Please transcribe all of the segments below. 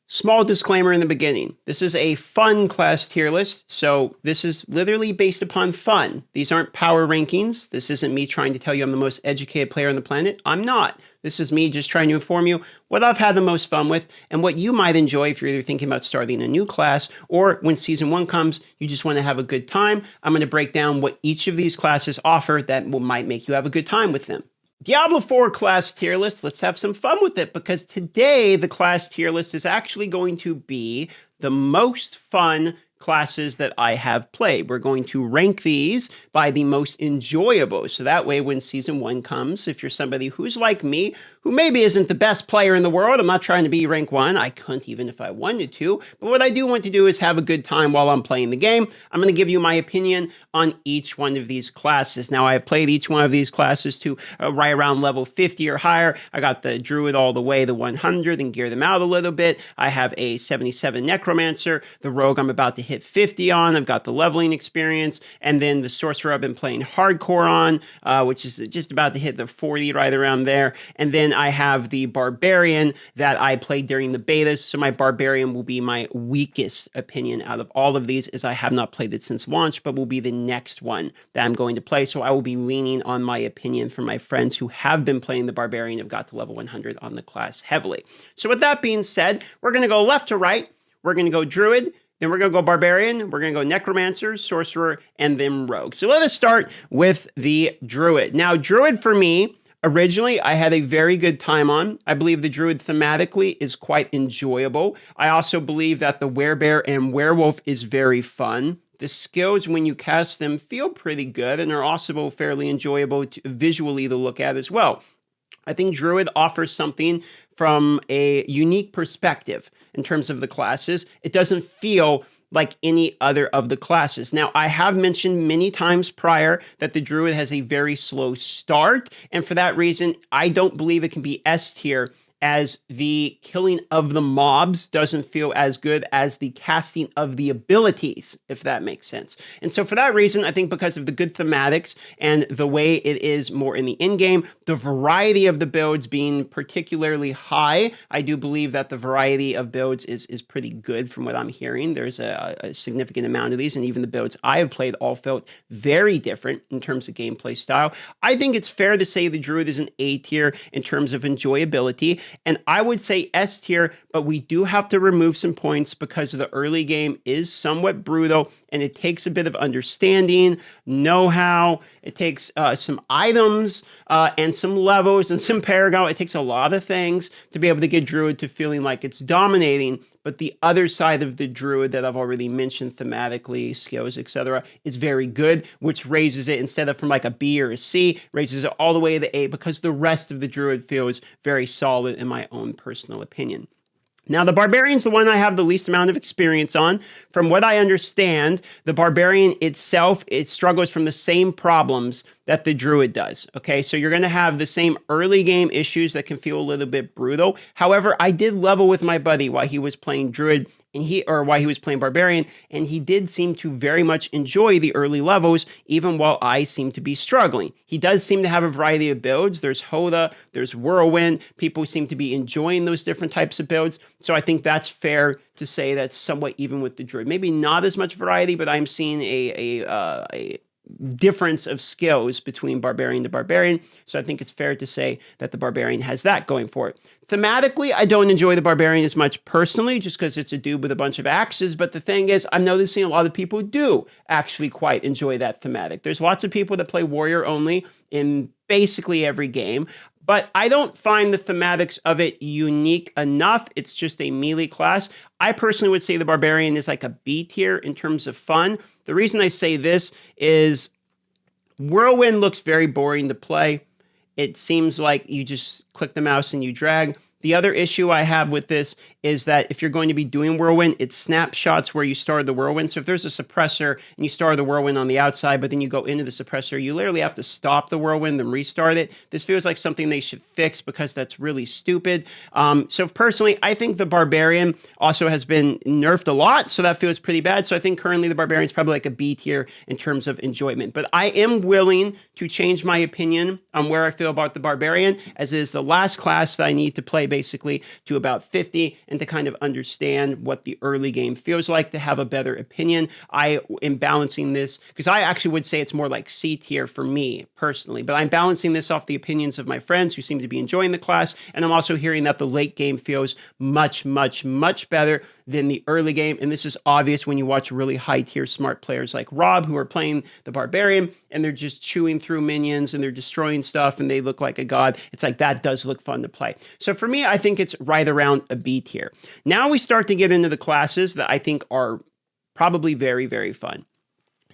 Small disclaimer in the beginning. This is a fun class tier list, so this is literally based upon fun. These aren't power rankings. This isn't me trying to tell you I'm the most educated player on the planet. I'm not. This is me just trying to inform you what I've had the most fun with and what you might enjoy if you're either thinking about starting a new class or when Season 1 comes, you just want to have a good time. I'm going to break down what each of these classes offer that might make you have a good time with them. Diablo 4 class tier list, let's have some fun with it because today the class tier list is actually going to be the most fun classes that I have played. We're going to rank these by the most enjoyable. So that way when Season 1 comes, if you're somebody who's like me, who maybe isn't the best player in the world, I'm not trying to be rank 1, I couldn't even if I wanted to, but what I do want to do is have a good time while I'm playing the game. I'm going to give you my opinion on each one of these classes. Now I have played each one of these classes to right around level 50 or higher. I got the Druid all the way to 100 and gear them out a little bit. I have a 77 Necromancer, the Rogue I'm about to hit 50 on. I've got the leveling experience, and then the Sorcerer I've been playing hardcore on, which is just about to hit the 40 right around there. And then I have the Barbarian that I played during the betas, so my Barbarian will be my weakest opinion out of all of these, as I have not played it since launch, but will be the next one that I'm going to play, so I will be leaning on my opinion from my friends who have been playing the Barbarian, have got to level 100 on the class heavily. So with that being said, we're going to go left to right. We're going to go Druid, then we're going to go Barbarian, we're going to go Necromancer, Sorcerer, and then Rogue. So let us start with the Druid. Now, Druid for me, originally, I had a very good time on. I believe the Druid thematically is quite enjoyable. I also believe that the Werebear and Werewolf is very fun. The skills, when you cast them, feel pretty good and are also fairly enjoyable visually to look at as well. I think Druid offers something from a unique perspective in terms of the classes. It doesn't feel like any other of the classes. Now, I have mentioned many times prior that the Druid has a very slow start, and for that reason, I don't believe it can be S tier, as the killing of the mobs doesn't feel as good as the casting of the abilities, if that makes sense. And so for that reason, I think because of the good thematics and the way it is more in the in-game, the variety of the builds being particularly high, I do believe that the variety of builds is pretty good from what I'm hearing. There's a significant amount of these, and even the builds I have played all felt very different in terms of gameplay style. I think it's fair to say the Druid is an A tier in terms of enjoyability, and I would say S tier, but we do have to remove some points because the early game is somewhat brutal and it takes a bit of understanding, know-how. It takes some items and some levels and some Paragon. It takes a lot of things to be able to get Druid to feeling like it's dominating. But the other side of the Druid that I've already mentioned thematically, skills, etc., is very good, which raises it instead of from like a B or a C, raises it all the way to A because the rest of the Druid feels very solid in my own personal opinion. Now, the Barbarian's the one I have the least amount of experience on. From what I understand, the Barbarian itself, it struggles from the same problems that the Druid does, okay? So you're going to have the same early game issues that can feel a little bit brutal. However, I did level with my buddy while he was playing Druid, while he was playing Barbarian, and he did seem to very much enjoy the early levels, even while I seem to be struggling. He does seem to have a variety of builds. There's Hoda, there's Whirlwind. People seem to be enjoying those different types of builds. So I think that's fair to say that's somewhat even with the Druid. Maybe not as much variety, but I'm seeing a difference of skills between Barbarian to Barbarian. So I think it's fair to say that the Barbarian has that going for it. Thematically, I don't enjoy the Barbarian as much personally, just because it's a dude with a bunch of axes. But the thing is, I'm noticing a lot of people do actually quite enjoy that thematic. There's lots of people that play warrior only in basically every game. But I don't find the thematics of it unique enough. It's just a melee class. I personally would say the Barbarian is like a B tier in terms of fun. The reason I say this is Whirlwind looks very boring to play. It seems like you just click the mouse and you drag. The other issue I have with this is that if you're going to be doing Whirlwind, it's snapshots where you start the Whirlwind. So if there's a suppressor and you start the Whirlwind on the outside, but then you go into the suppressor, you literally have to stop the Whirlwind and restart it. This feels like something they should fix because that's really stupid. So personally, I think the Barbarian also has been nerfed a lot, so that feels pretty bad. So I think currently the Barbarian is probably like a B tier in terms of enjoyment. But I am willing to change my opinion on where I feel about the Barbarian, as it is the last class that I need to play basically to about 50 and to kind of understand what the early game feels like, to have a better opinion. I am balancing this because I actually would say it's more like C tier for me personally, but I'm balancing this off the opinions of my friends who seem to be enjoying the class. And I'm also hearing that the late game feels much, much, much better than the early game. And this is obvious when you watch really high tier smart players like Rob, who are playing the Barbarian, and they're just chewing through minions and they're destroying stuff and they look like a god. It's like, that does look fun to play. So for me, I think it's right around a B tier. Now we start to get into the classes that I think are probably very, very fun.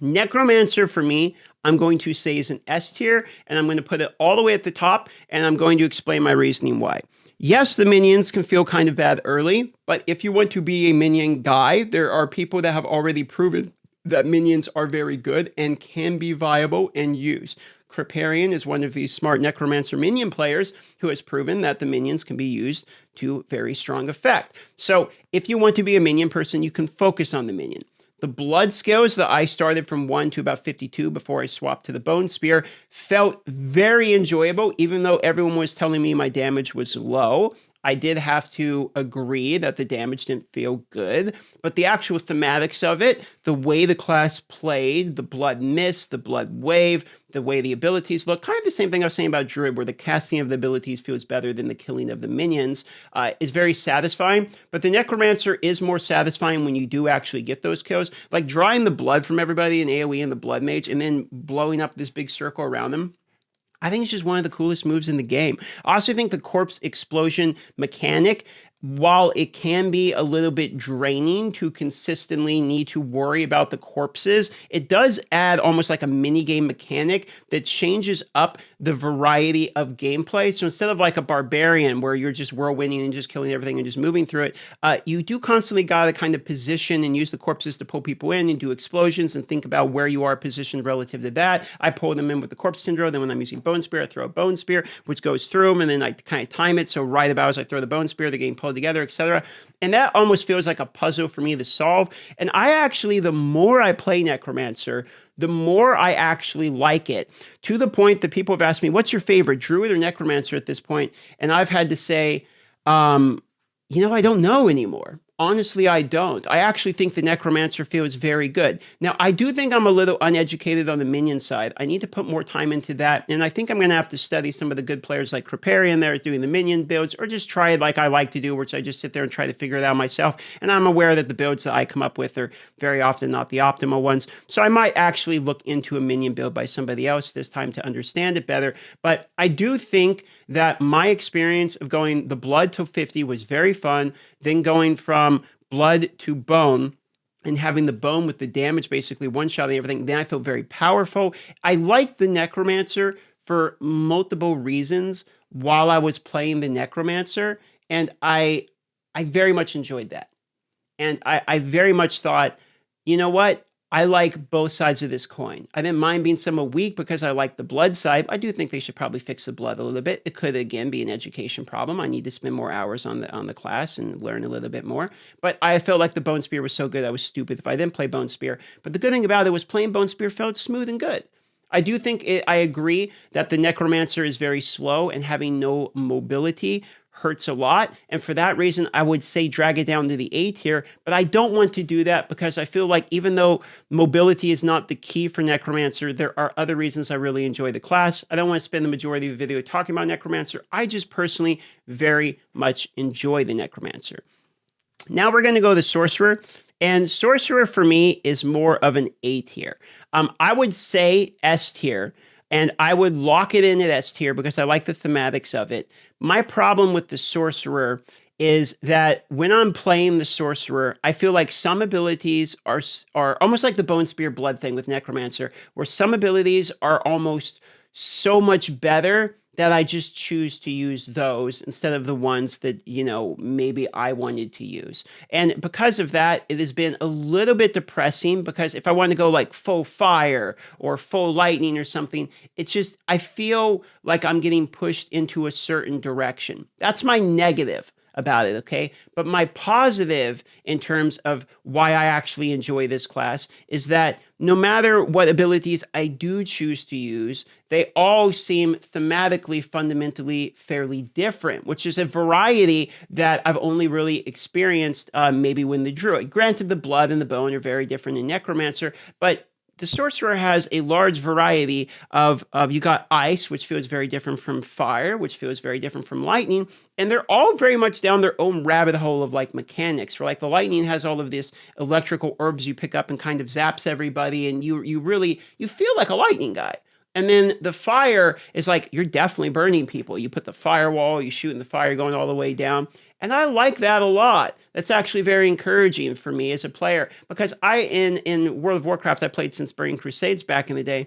Necromancer for me, I'm going to say is an S tier, and I'm going to put it all the way at the top, and I'm going to explain my reasoning why. Yes, the minions can feel kind of bad early, but if you want to be a minion guy, there are people that have already proven that minions are very good and can be viable and used. Barbarian is one of these smart Necromancer minion players who has proven that the minions can be used to very strong effect. So if you want to be a minion person, you can focus on the minion. The blood skills that I started from 1 to about 52 before I swapped to the bone spear felt very enjoyable, even though everyone was telling me my damage was low. I did have to agree that the damage didn't feel good, but the actual thematics of it, the way the class played, the blood mist, the blood wave, the way the abilities look, kind of the same thing I was saying about Druid, where the casting of the abilities feels better than the killing of the minions, is very satisfying. But the Necromancer is more satisfying when you do actually get those kills, like drawing the blood from everybody in AoE and the Blood Mage, and then blowing up this big circle around them. I think it's just one of the coolest moves in the game. I also think the corpse explosion mechanic, while it can be a little bit draining to consistently need to worry about the corpses, it does add almost like a mini game mechanic that changes up the variety of gameplay. So instead of like a Barbarian where you're just whirlwinding and just killing everything and just moving through it, you do constantly got to kind of position and use the corpses to pull people in and do explosions and think about where you are positioned relative to that. I pull them in with the corpse tendril. Then when I'm using bone spear, I throw a bone spear, which goes through them, and then I kind of time it. So right about as I throw the bone spear, the game pulled together, etc. And that almost feels like a puzzle for me to solve. And I actually, the more I play Necromancer, the more I actually like it, to the point that people have asked me, what's your favorite, Druid or Necromancer at this point? And I've had to say, I don't know anymore. Honestly, I don't. I actually think the Necromancer feels very good. Now, I do think I'm a little uneducated on the minion side. I need to put more time into that, and I think I'm going to have to study some of the good players like Barbarian there doing the minion builds, or just try it like I like to do, which I just sit there and try to figure it out myself. And I'm aware that the builds that I come up with are very often not the optimal ones. So I might actually look into a minion build by somebody else this time to understand it better. But I do think that my experience of going the blood to 50 was very fun, then going from blood to bone and having the bone with the damage basically one-shotting everything, then I feel very powerful. I like the Necromancer for multiple reasons while I was playing the Necromancer, and I very much enjoyed that. And I very much thought, you know what? I like both sides of this coin. I didn't mind being somewhat weak because I like the blood side. I do think they should probably fix the blood a little bit. It could, again, be an education problem. I need to spend more hours on the class and learn a little bit more. But I felt like the Bone Spear was so good, I was stupid if I didn't play Bone Spear. But the good thing about it was playing Bone Spear felt smooth and good. I do think I agree that the Necromancer is very slow, and having no mobility hurts a lot. And for that reason, I would say drag it down to the A tier, but I don't want to do that because I feel like even though mobility is not the key for Necromancer, there are other reasons I really enjoy the class. I don't want to spend the majority of the video talking about Necromancer. I just personally very much enjoy the Necromancer. Now we're going to go to Sorcerer. And Sorcerer for me is more of an A tier. I would say S tier, and I would lock it in at S tier because I like the thematics of it. My problem with the Sorcerer is that when I'm playing the Sorcerer, I feel like some abilities are almost like the Bone Spear Blood thing with Necromancer, where some abilities are almost so much better that I just choose to use those instead of the ones that, maybe I wanted to use. And because of that, it has been a little bit depressing because if I want to go like full fire or full lightning or something, it's just, I feel like I'm getting pushed into a certain direction. That's my negative about it, okay? But my positive in terms of why I actually enjoy this class is that no matter what abilities I do choose to use, they all seem thematically, fundamentally fairly different, which is a variety that I've only really experienced maybe when the Druid. Granted, the blood and the bone are very different in Necromancer, but the Sorcerer has a large variety of you got ice, which feels very different from fire, which feels very different from lightning, and they're all very much down their own rabbit hole of like mechanics. Where like the lightning has all of this electrical herbs you pick up and kind of zaps everybody, and you really feel like a lightning guy. And then the fire is like, you're definitely burning people. You put the firewall, you shoot in the fire going all the way down. And I like that a lot. That's actually very encouraging for me as a player because in World of Warcraft, I played since Burning Crusades back in the day.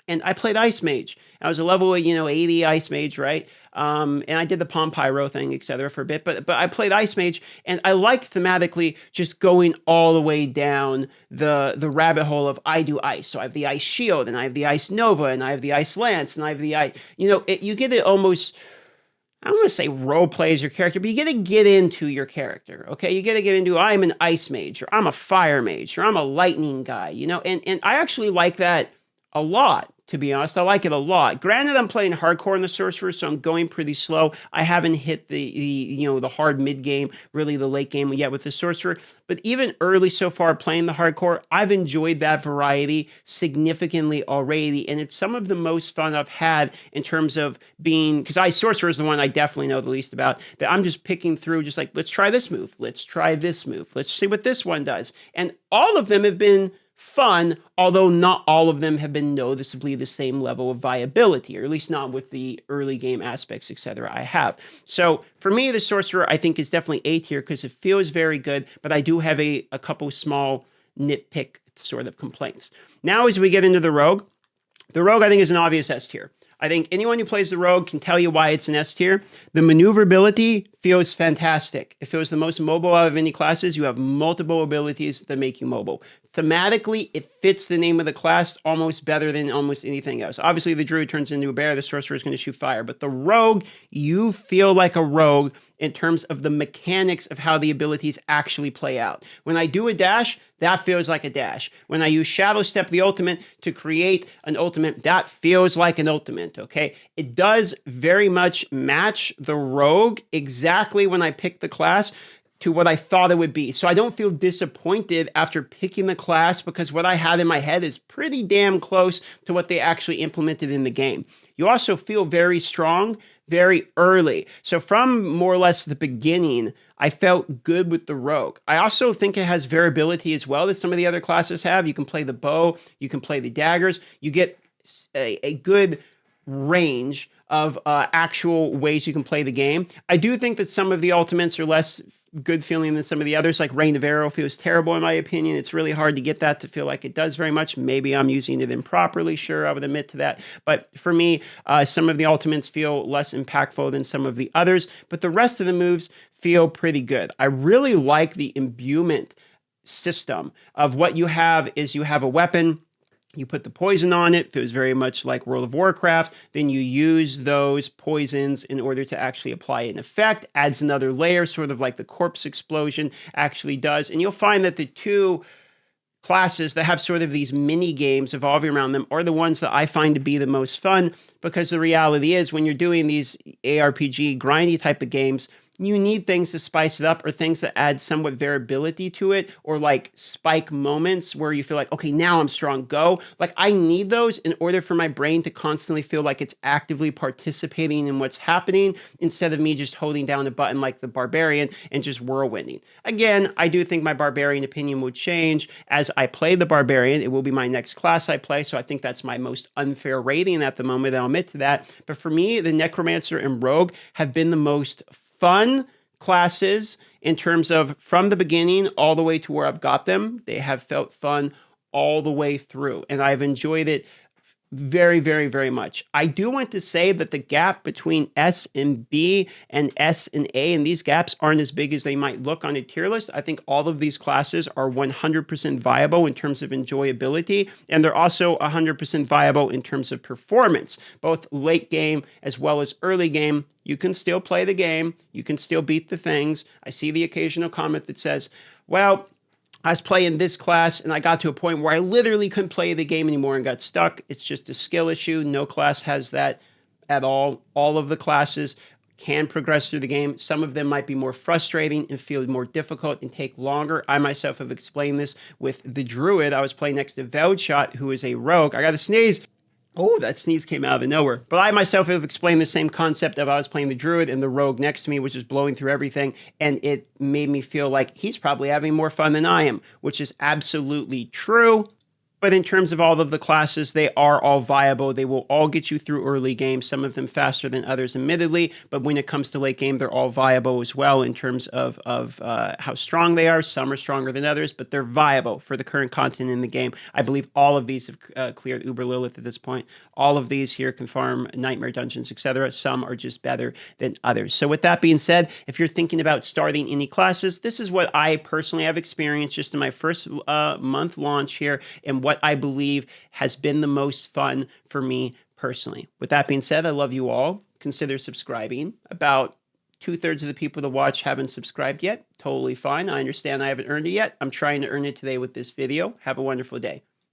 And I played Ice Mage. I was a level, 80 Ice Mage, right? And I did the Palm Pyro thing, etc. for a bit. But I played Ice Mage, and I liked thematically just going all the way down the rabbit hole of I do ice. So I have the Ice Shield, and I have the Ice Nova, and I have the Ice Lance, and I have the Ice... you get it almost... I don't want to say role play as your character, but you get to get into your character, okay? You get to get into, I'm an Ice Mage, or I'm a Fire Mage, or I'm a Lightning guy, And I actually like that a lot, to be honest. I like it a lot. Granted, I'm playing hardcore in the Sorcerer, so I'm going pretty slow. I haven't hit the hard mid game, really the late game yet with the Sorcerer. But even early so far playing the hardcore, I've enjoyed that variety significantly already. And it's some of the most fun I've had in terms of being, because Sorcerer is the one I definitely know the least about, that I'm just picking through, just like, let's try this move. Let's try this move. Let's see what this one does. And all of them have been fun, although not all of them have been noticeably the same level of viability, or at least not with the early game aspects, etc. I have. So for me, the Sorcerer, I think, is definitely A tier because it feels very good, but I do have a couple small nitpick sort of complaints. Now, as we get into the Rogue I think is an obvious S tier. I think anyone who plays the Rogue can tell you why it's an S tier. The maneuverability feels fantastic. It feels the most mobile out of any classes. You have multiple abilities that make you mobile. Thematically, it fits the name of the class almost better than almost anything else. Obviously, the Druid turns into a bear. The Sorcerer is going to shoot fire. But the Rogue, you feel like a Rogue in terms of the mechanics of how the abilities actually play out. When I do a dash, that feels like a dash. When I use Shadow Step, the ultimate, to create an ultimate, that feels like an ultimate, okay? It does very much match the Rogue exactly when I pick the class to what I thought it would be. So I don't feel disappointed after picking the class because what I had in my head is pretty damn close to what they actually implemented in the game. You also feel very strong very early. So from more or less the beginning, I felt good with the Rogue. I also think it has variability as well that some of the other classes have. You can play the bow, you can play the daggers, you get a good range of actual ways you can play the game. I do think that some of the ultimates are less good feeling than some of the others, like Rain of Arrow feels terrible in my opinion. It's really hard to get that to feel like it does very much. Maybe I'm using it improperly, sure, I would admit to that. But for me, some of the ultimates feel less impactful than some of the others, but the rest of the moves feel pretty good. I really like the imbuement system of what you have is you have a weapon, you put the poison on it, feels very much like World of Warcraft, then you use those poisons in order to actually apply an effect, adds another layer, sort of like the corpse explosion actually does. And you'll find that the two classes that have sort of these mini games evolving around them are the ones that I find to be the most fun, because the reality is when you're doing these ARPG grindy type of games, you need things to spice it up or things that add somewhat variability to it, or like spike moments where you feel like, okay, now I'm strong, go. Like I need those in order for my brain to constantly feel like it's actively participating in what's happening instead of me just holding down a button like the Barbarian and just whirlwinding. Again, I do think my Barbarian opinion will change as I play the Barbarian. It will be my next class I play, so I think that's my most unfair rating at the moment. I'll admit to that. But for me, the Necromancer and Rogue have been the most fun classes in terms of from the beginning all the way to where I've got them. They have felt fun all the way through, and I've enjoyed it Very, very, very much. I do want to say that the gap between S and B and S and A, and these gaps aren't as big as they might look on a tier list. I think all of these classes are 100% viable in terms of enjoyability, and they're also 100% viable in terms of performance, both late game as well as early game. You can still play the game. You can still beat the things. I see the occasional comment that says, well, I was playing this class and I got to a point where I literally couldn't play the game anymore and got stuck. It's just a skill issue. No class has that at all. All of the classes can progress through the game. Some of them might be more frustrating and feel more difficult and take longer. I myself have explained this with the Druid. I was playing next to Veldshot, who is a rogue. I got to sneeze. Oh, that sneeze came out of nowhere. But I myself have explained the same concept of I was playing the Druid and the Rogue next to me, which is blowing through everything. And it made me feel like he's probably having more fun than I am, which is absolutely true. But in terms of all of the classes, they are all viable. They will all get you through early game, some of them faster than others, admittedly. But when it comes to late game, they're all viable as well in terms of how strong they are. Some are stronger than others, but they're viable for the current content in the game. I believe all of these have cleared Uber Lilith at this point. All of these here can farm Nightmare Dungeons, etc. Some are just better than others. So with that being said, if you're thinking about starting any classes, this is what I personally have experienced just in my first month launch here, and what I believe has been the most fun for me personally. With that being said, I love you all. Consider subscribing. About 2/3 of the people that watch haven't subscribed yet. Totally fine. I understand I haven't earned it yet. I'm trying to earn it today with this video. Have a wonderful day.